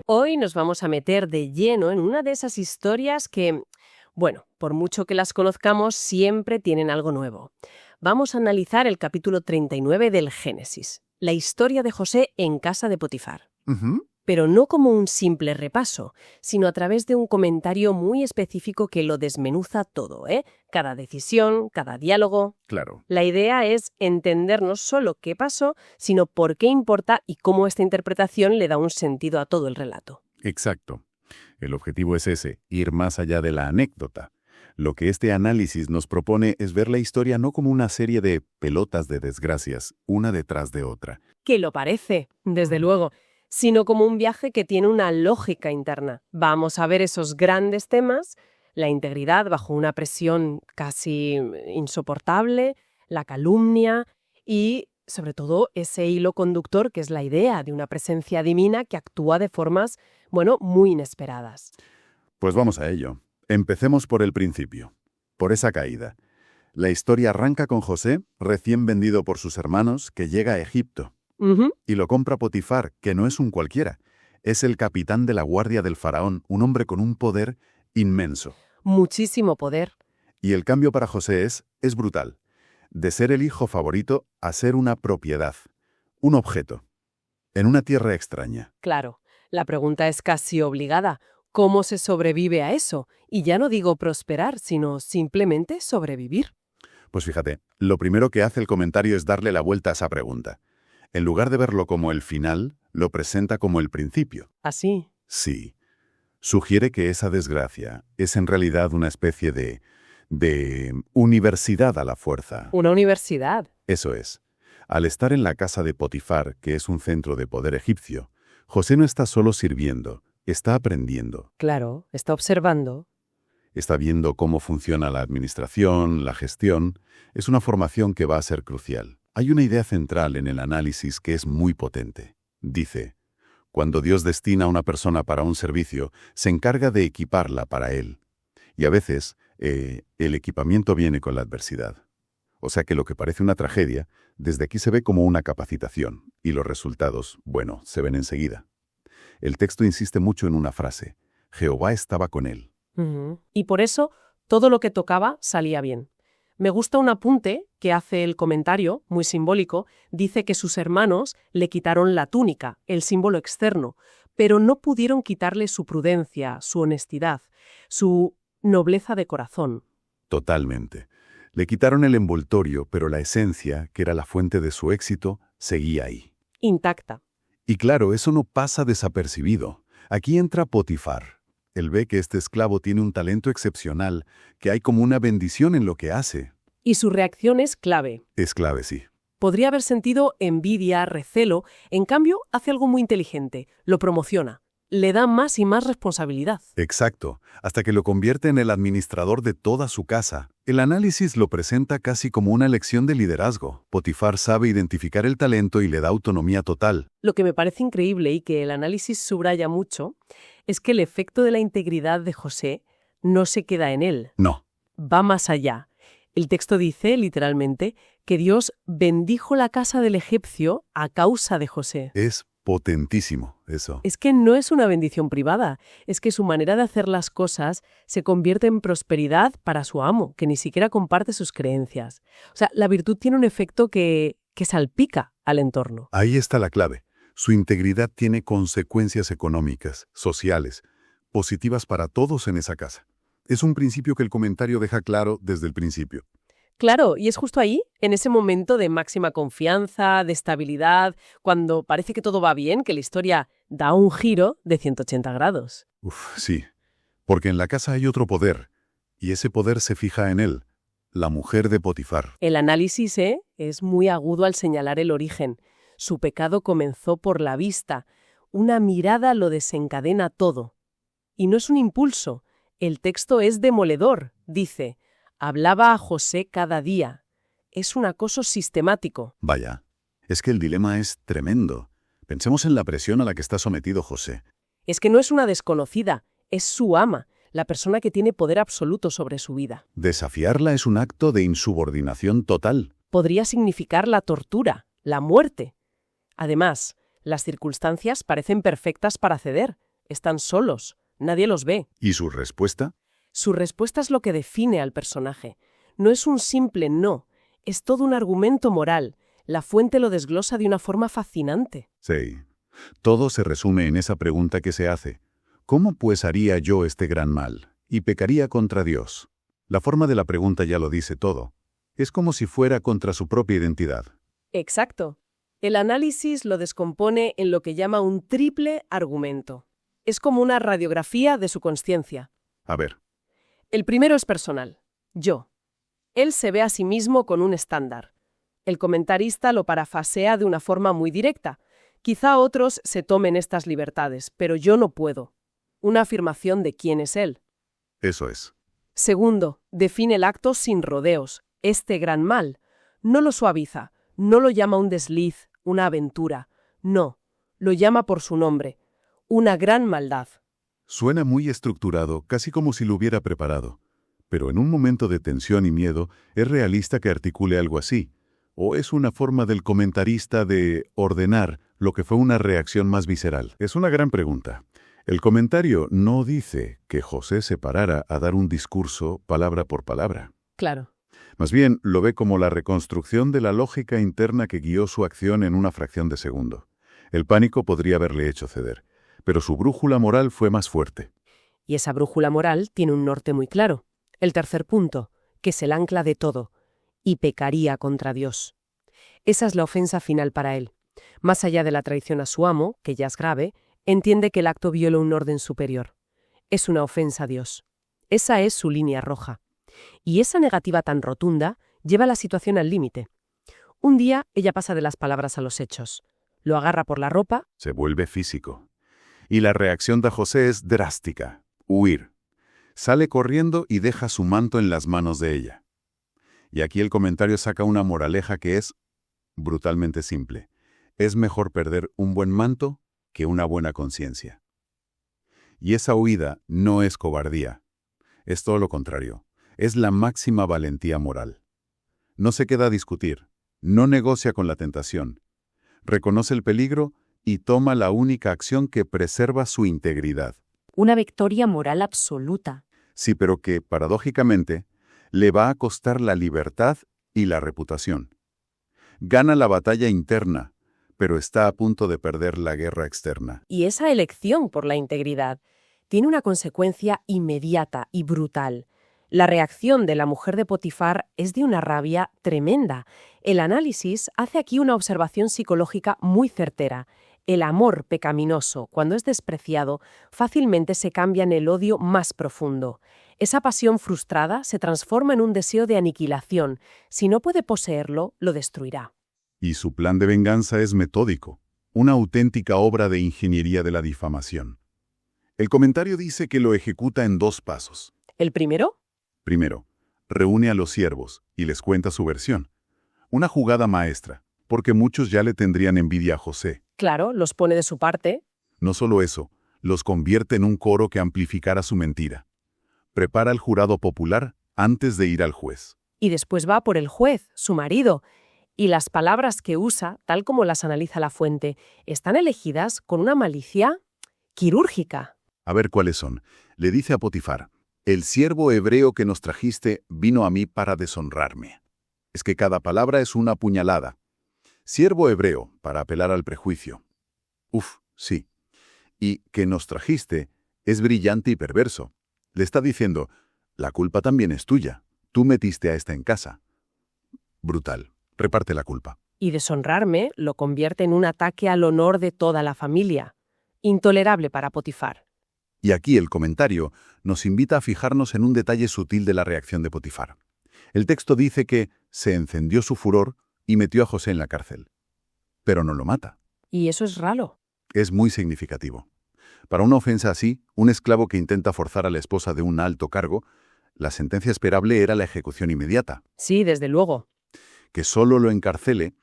Hoy nos vamos a meter de lleno en una de esas historias que, bueno, por mucho que las conozcamos, siempre tienen algo nuevo. Vamos a analizar el capítulo 39 del Génesis, la historia de José en casa de Potifar. Pero no como un simple repaso, sino a través de un comentario muy específico que lo desmenuza todo, ¿eh? Cada decisión, cada diálogo. Claro. La idea es entender no solo qué pasó, sino por qué importa y cómo esta interpretación le da un sentido a todo el relato. Exacto. El objetivo es ese, ir más allá de la anécdota. Lo que este análisis nos propone es ver la historia no como una serie de pelotas de desgracias, una detrás de otra. Que lo parece, desde luego, sino como un viaje que tiene una lógica interna. Vamos a ver esos grandes temas, la integridad bajo una presión casi insoportable, la calumnia y, sobre todo, ese hilo conductor que es la idea de una presencia divina que actúa de formas, muy inesperadas. Pues vamos a ello. Empecemos por el principio, por esa caída. La historia arranca con José, recién vendido por sus hermanos, que llega a Egipto. Y lo compra Potifar, que no es un cualquiera. Es el capitán de la guardia del faraón, un hombre con un poder inmenso. Muchísimo poder. Y el cambio para José es brutal. De ser el hijo favorito a ser una propiedad, un objeto, en una tierra extraña. Claro, la pregunta es casi obligada. ¿Cómo se sobrevive a eso? Y ya no digo prosperar, sino simplemente sobrevivir. Pues fíjate, lo primero que hace el comentario es darle la vuelta a esa pregunta. En lugar de verlo como el final, lo presenta como el principio. ¿Así? Sí. Sugiere que esa desgracia es en realidad una especie de universidad a la fuerza. Una universidad. Eso es. Al estar en la casa de Potifar, que es un centro de poder egipcio, José no está solo sirviendo, está aprendiendo. Claro, está observando. Está viendo cómo funciona la administración, la gestión. Es una formación que va a ser crucial. Hay una idea central en el análisis que es muy potente. Dice, cuando Dios destina a una persona para un servicio, se encarga de equiparla para él. Y a veces, el equipamiento viene con la adversidad. O sea que lo que parece una tragedia, desde aquí se ve como una capacitación. Y los resultados, se ven enseguida. El texto insiste mucho en una frase. Jehová estaba con él. Y por eso, todo lo que tocaba salía bien. Me gusta un apunte que hace el comentario, muy simbólico, dice que sus hermanos le quitaron la túnica, el símbolo externo, pero no pudieron quitarle su prudencia, su honestidad, su nobleza de corazón. Totalmente. Le quitaron el envoltorio, pero la esencia, que era la fuente de su éxito, seguía ahí. Intacta. Y claro, eso no pasa desapercibido. Aquí entra Potifar. Él ve que este esclavo tiene un talento excepcional, que hay como una bendición en lo que hace. Y su reacción es clave. Es clave, sí. Podría haber sentido envidia, recelo, en cambio hace algo muy inteligente, lo promociona, le da más y más responsabilidad. Exacto, hasta que lo convierte en el administrador de toda su casa. El análisis lo presenta casi como una lección de liderazgo. Potifar sabe identificar el talento y le da autonomía total. Lo que me parece increíble y que el análisis subraya mucho es que el efecto de la integridad de José no se queda en él. No. Va más allá. El texto dice, literalmente, que Dios bendijo la casa del egipcio a causa de José. Es potentísimo eso. Es que no es una bendición privada, es que su manera de hacer las cosas se convierte en prosperidad para su amo, que ni siquiera comparte sus creencias. O sea, la virtud tiene un efecto que salpica al entorno. Ahí está la clave. Su integridad tiene consecuencias económicas, sociales, positivas para todos en esa casa. Es un principio que el comentario deja claro desde el principio. Claro, y es justo ahí, en ese momento de máxima confianza, de estabilidad, cuando parece que todo va bien, que la historia da un giro de 180 grados. Sí, porque en la casa hay otro poder, y ese poder se fija en él, la mujer de Potifar. El análisis, es muy agudo al señalar el origen. Su pecado comenzó por la vista. Una mirada lo desencadena todo. Y no es un impulso. El texto es demoledor. Dice, hablaba a José cada día. Es un acoso sistemático. Vaya, es que el dilema es tremendo. Pensemos en la presión a la que está sometido José. Es que no es una desconocida, es su ama, la persona que tiene poder absoluto sobre su vida. Desafiarla es un acto de insubordinación total. Podría significar la tortura, la muerte. Además, las circunstancias parecen perfectas para ceder. están solos, nadie los ve. ¿Y su respuesta? Su respuesta es lo que define al personaje. No es un simple no, es todo un argumento moral. La fuente lo desglosa de una forma fascinante. Sí. Todo se resume en esa pregunta que se hace. ¿Cómo pues haría yo este gran mal? Y pecaría contra Dios. La forma de la pregunta ya lo dice todo. Es como si fuera contra su propia identidad. Exacto. El análisis lo descompone en lo que llama un triple argumento. Es como una radiografía de su consciencia. A ver, El primero es personal. Yo. Él se ve a sí mismo con un estándar. El comentarista lo parafrasea de una forma muy directa. Quizá otros se tomen estas libertades, pero yo no puedo. Una afirmación de quién es él. eso es. Segundo, define el acto sin rodeos. Este gran mal. No lo suaviza, no lo llama un desliz, una aventura. No, lo llama por su nombre. Una gran maldad. Suena muy estructurado, casi como si lo hubiera preparado. Pero en un momento de tensión y miedo, ¿es realista que articule algo así? ¿O es una forma del comentarista de ordenar lo que fue una reacción más visceral? Es una gran pregunta. El comentario no dice que José se parara a dar un discurso palabra por palabra. Claro. Más bien, lo ve como la reconstrucción de la lógica interna que guió su acción en una fracción de segundo. El pánico podría haberle hecho ceder, pero su brújula moral fue más fuerte. Y esa brújula moral tiene un norte muy claro. El tercer punto, que es el ancla de todo. Y pecaría contra Dios. Esa es la ofensa final para él. Más allá de la traición a su amo, que ya es grave, entiende que el acto viola un orden superior. Es una ofensa a Dios. Esa es su línea roja. Y esa negativa tan rotunda lleva la situación al límite. Un día ella pasa de las palabras a los hechos. Lo agarra por la ropa. Se vuelve físico. Y la reacción de José es drástica. Huir. Sale corriendo y deja su manto en las manos de ella. Y aquí el comentario saca una moraleja que es brutalmente simple. Es mejor perder un buen manto que una buena conciencia. Y esa huida no es cobardía. Es todo lo contrario. Es la máxima valentía moral. No se queda a discutir. No negocia con la tentación. Reconoce el peligro y toma la única acción que preserva su integridad. Una victoria moral absoluta. Sí, pero que, paradójicamente, le va a costar la libertad y la reputación. Gana la batalla interna, pero está a punto de perder la guerra externa. Y esa elección por la integridad tiene una consecuencia inmediata y brutal. La reacción de la mujer de Potifar es de una rabia tremenda. El análisis hace aquí una observación psicológica muy certera. El amor pecaminoso, cuando es despreciado, fácilmente se cambia en el odio más profundo. Esa pasión frustrada se transforma en un deseo de aniquilación. Si no puede poseerlo, lo destruirá. Y su plan de venganza es metódico, una auténtica obra de ingeniería de la difamación. El comentario dice que lo ejecuta en 2 pasos. ¿El primero? Primero, reúne a los siervos y les cuenta su versión. Una jugada maestra, porque muchos ya le tendrían envidia a José. Claro, los pone de su parte. No solo eso, los convierte en un coro que amplificara su mentira. Prepara al jurado popular antes de ir al juez. Y después va por el juez, su marido. Y las palabras que usa, tal como las analiza la fuente, están elegidas con una malicia quirúrgica. A ver cuáles son. Le dice a Potifar: el siervo hebreo que nos trajiste vino a mí para deshonrarme. Es que cada palabra es una puñalada. Siervo hebreo, para apelar al prejuicio. Uf, sí. Y que nos trajiste es brillante y perverso. Le está diciendo: la culpa también es tuya. Tú metiste a esta en casa. Brutal. Reparte la culpa. Y deshonrarme lo convierte en un ataque al honor de toda la familia. Intolerable para Potifar. Y aquí el comentario nos invita a fijarnos en un detalle sutil de la reacción de Potifar. El texto dice que se encendió su furor y metió a José en la cárcel. Pero no lo mata. Y eso es raro. Es muy significativo. Para una ofensa así, un esclavo que intenta forzar a la esposa de un alto cargo, la sentencia esperable era la ejecución inmediata. Sí, desde luego. Que solo lo encarcele,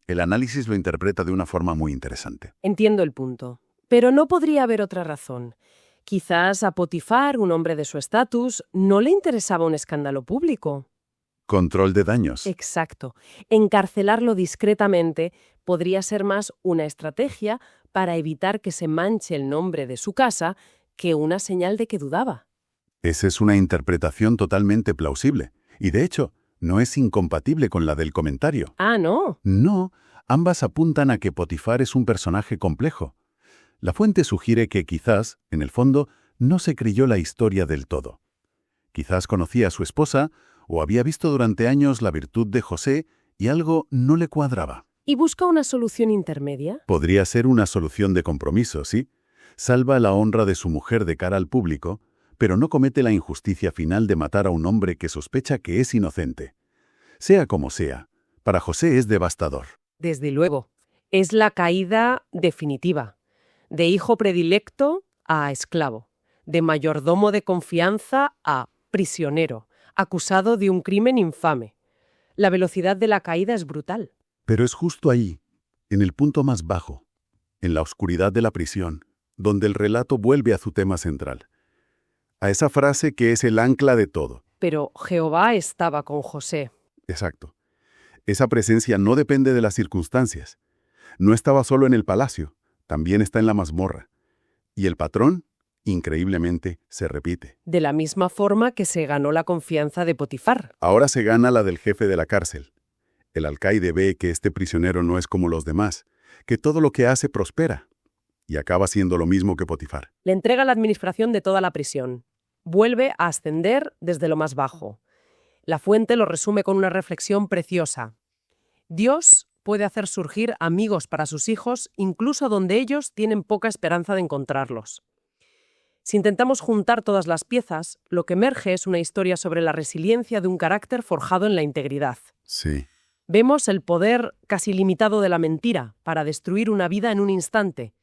el análisis lo interpreta de una forma muy interesante. Entiendo el punto. Pero no podría haber otra razón. Quizás a Potifar, un hombre de su estatus, no le interesaba un escándalo público. Control de daños. Exacto. Encarcelarlo discretamente podría ser más una estrategia para evitar que se manche el nombre de su casa que una señal de que dudaba. Esa es una interpretación totalmente plausible. Y de hecho, no es incompatible con la del comentario. Ah, ¿no? No, ambas apuntan a que Potifar es un personaje complejo. La fuente sugiere que quizás, en el fondo, no se creyó la historia del todo. Quizás conocía a su esposa o había visto durante años la virtud de José y algo no le cuadraba. ¿Y busca una solución intermedia? Podría ser una solución de compromiso, sí. Salva la honra de su mujer de cara al público, pero no comete la injusticia final de matar a un hombre que sospecha que es inocente. Sea como sea, para José es devastador. Desde luego. Es la caída definitiva. De hijo predilecto a esclavo. De mayordomo de confianza a prisionero, acusado de un crimen infame. La velocidad de la caída es brutal. Pero es justo ahí, en el punto más bajo, en la oscuridad de la prisión, donde el relato vuelve a su tema central. A esa frase que es el ancla de todo. Pero Jehová estaba con José. Exacto. Esa presencia no depende de las circunstancias. No estaba solo en el palacio, también está en la mazmorra. Y el patrón, increíblemente, se repite. De la misma forma que se ganó la confianza de Potifar. Ahora se gana la del jefe de la cárcel. El alcaide ve que este prisionero no es como los demás, que todo lo que hace prospera, y acaba siendo lo mismo que Potifar. Le entrega la administración de toda la prisión. Vuelve a ascender desde lo más bajo. La fuente lo resume con una reflexión preciosa. Dios puede hacer surgir amigos para sus hijos incluso donde ellos tienen poca esperanza de encontrarlos. Si intentamos juntar todas las piezas, lo que emerge es una historia sobre la resiliencia de un carácter forjado en la integridad. Sí. Vemos el poder casi limitado de la mentira para destruir una vida en un instante.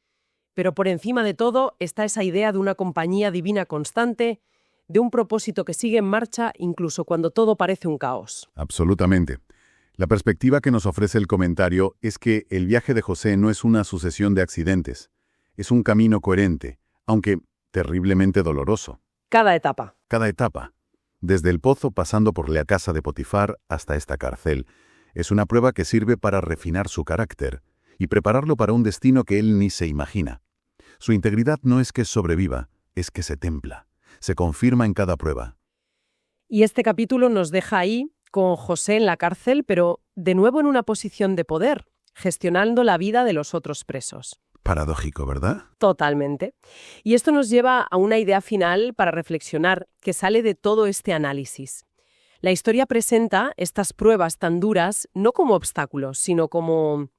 Pero por encima de todo está esa idea de una compañía divina constante, de un propósito que sigue en marcha incluso cuando todo parece un caos. Absolutamente. La perspectiva que nos ofrece el comentario es que el viaje de José no es una sucesión de accidentes. Es un camino coherente, aunque terriblemente doloroso. Cada etapa. Cada etapa, desde el pozo pasando por la casa de Potifar hasta esta cárcel, es una prueba que sirve para refinar su carácter y prepararlo para un destino que él ni se imagina. Su integridad no es que sobreviva, es que se templa, se confirma en cada prueba. Y este capítulo nos deja ahí, con José en la cárcel, pero de nuevo en una posición de poder, gestionando la vida de los otros presos. Paradójico, ¿verdad? Totalmente. Y esto nos lleva a una idea final para reflexionar que sale de todo este análisis. La historia presenta estas pruebas tan duras no como obstáculos, sino como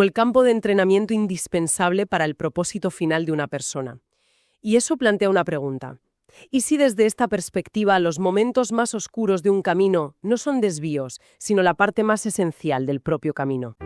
el campo de entrenamiento indispensable para el propósito final de una persona. Y eso plantea una pregunta. ¿Y si desde esta perspectiva los momentos más oscuros de un camino no son desvíos, sino la parte más esencial del propio camino?